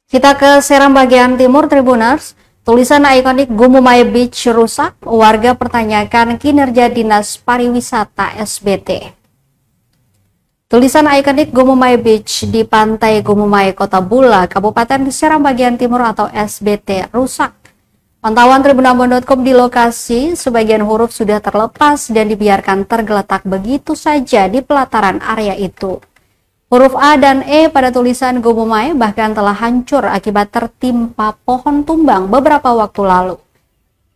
Kita ke Serang bagian timur, Tribuners. Tulisan ikonik Gumumaya Beach rusak, warga pertanyakan kinerja Dinas Pariwisata SBT. Tulisan ikonik Gumumaya Beach di pantai Gumumaya, Kota Bula, Kabupaten Serang bagian timur atau SBT rusak. Pantauan tribunambon.com di lokasi, sebagian huruf sudah terlepas dan dibiarkan tergeletak begitu saja di pelataran area itu. Huruf A dan E pada tulisan Gumumaya bahkan telah hancur akibat tertimpa pohon tumbang beberapa waktu lalu.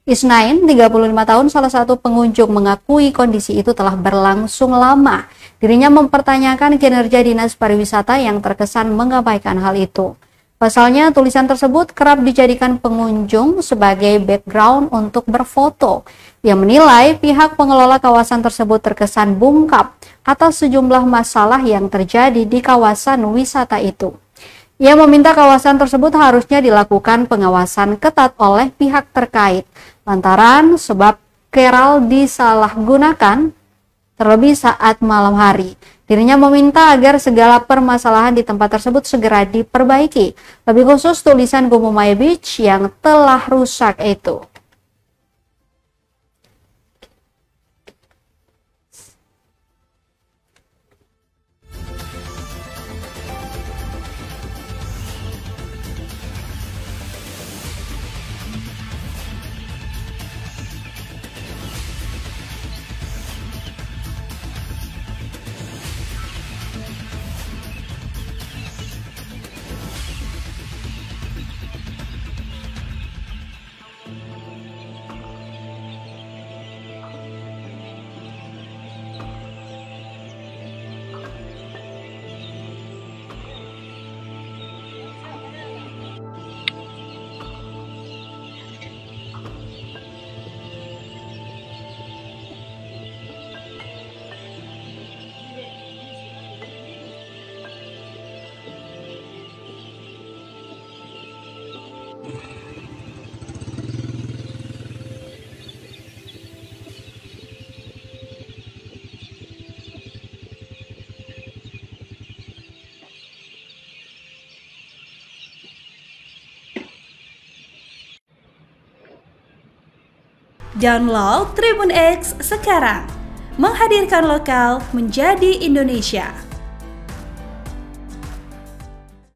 Isnain, 35 tahun, salah satu pengunjung mengakui kondisi itu telah berlangsung lama. Dirinya mempertanyakan kinerja Dinas Pariwisata yang terkesan mengabaikan hal itu. Pasalnya, tulisan tersebut kerap dijadikan pengunjung sebagai background untuk berfoto. Ia menilai pihak pengelola kawasan tersebut terkesan bungkam atas sejumlah masalah yang terjadi di kawasan wisata itu. Ia meminta kawasan tersebut harusnya dilakukan pengawasan ketat oleh pihak terkait, lantaran sebab keral disalahgunakan terlebih saat malam hari. Dirinya meminta agar segala permasalahan di tempat tersebut segera diperbaiki, lebih khusus tulisan Gumumaya Beach yang telah rusak itu. Download Tribun X sekarang, menghadirkan lokal menjadi Indonesia.